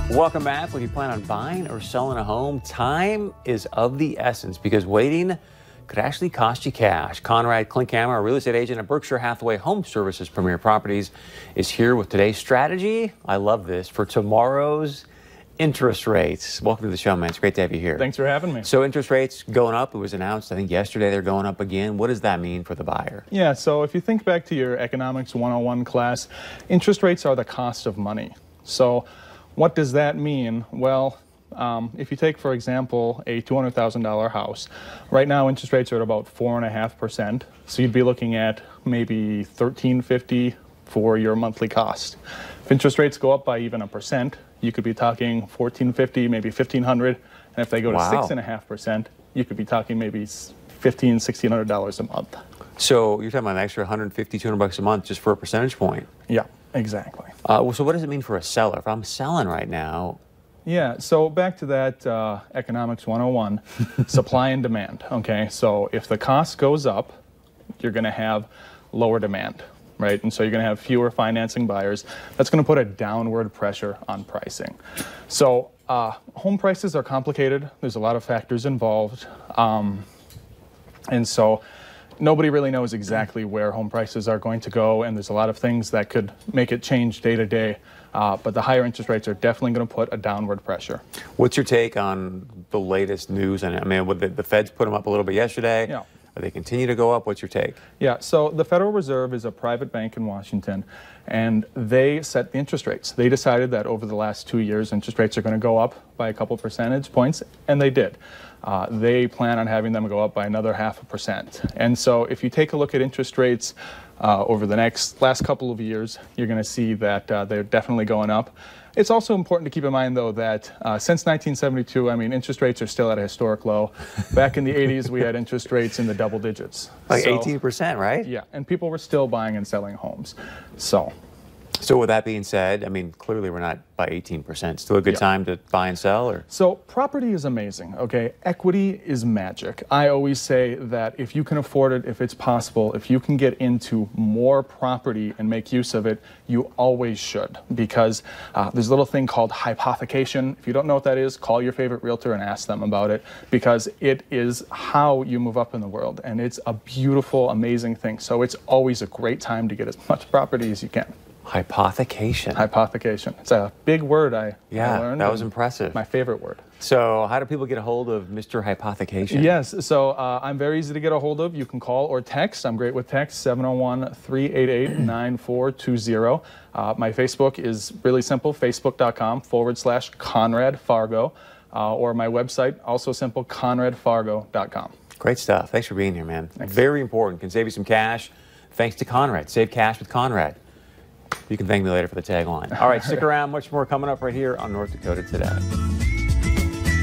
Welcome back. When you plan on buying or selling a home, time is of the essence because waiting could actually cost you cash. Conrad Klinkhammer, a real estate agent at Berkshire Hathaway Home Services Premier Properties, is here with today's strategy. I love this for tomorrow's interest rates. Welcome to the show, man. It's great to have you here. Thanks for having me. So interest rates going up. It was announced, I think, yesterday they're going up again. What does that mean for the buyer? Yeah, so if you think back to your Economics 101 class, interest rates are the cost of money. So what does that mean? Well, if you take, for example, a $200,000 house, right now interest rates are at about 4.5%. So you'd be looking at maybe $1,350 for your monthly cost. If interest rates go up by even 1%, you could be talking $1,450, maybe $1,500. And if they go to 6.5%, you could be talking maybe $1,500, $1,600 a month. So you're talking about an extra $150, $200 a month just for a percentage point. Yeah, exactly. So what does it mean for a seller? If I'm selling right now. Yeah, so back to that Economics 101, supply and demand, okay? So if the cost goes up, you're going to have lower demand, right? And so you're going to have fewer financing buyers. That's going to put a downward pressure on pricing. So home prices are complicated. There's a lot of factors involved. And so nobody really knows exactly where home prices are going to go, and there's a lot of things that could make it change day to day. But the higher interest rates are definitely going to put a downward pressure. What's your take on the latest news? And I mean, the Feds put them up a little bit yesterday. Yeah. Are they continue to go up? What's your take? Yeah, so the Federal Reserve is a private bank in Washington, and they set the interest rates. They decided that over the last 2 years, interest rates are going to go up by a couple percentage points, and they did. They plan on having them go up by another 0.5%. And so if you take a look at interest rates over the last couple of years, you're going to see that they're definitely going up. It's also important to keep in mind, though, that since 1972, I mean, interest rates are still at a historic low. Back in the 80s, we had interest rates in the double digits. Like 18%, right? Yeah, and people were still buying and selling homes. So with that being said, I mean, clearly we're not by 18%. Still a good time to buy and sell? Or? So property is amazing, okay? Equity is magic. I always say that if you can afford it, if it's possible, if you can get into more property and make use of it, you always should, because there's a little thing called hypothecation. If you don't know what that is, call your favorite realtor and ask them about it, because it is how you move up in the world, and it's a beautiful, amazing thing. So it's always a great time to get as much property as you can. Hypothecation. Hypothecation. It's a big word I learned. That was impressive. My favorite word. So how do people get a hold of Mr. Hypothecation? Yes, so I'm very easy to get a hold of. You can call or text. I'm great with text, 701-388-9420. My Facebook is really simple, facebook.com/Conrad Fargo, or my website, also simple, conradfargo.com. Great stuff. Thanks for being here, man. Thanks. Very important. Can save you some cash. Thanks to Conrad. Save cash with Conrad. You can thank me later for the tagline. All right, stick around. Much more coming up right here on North Dakota Today.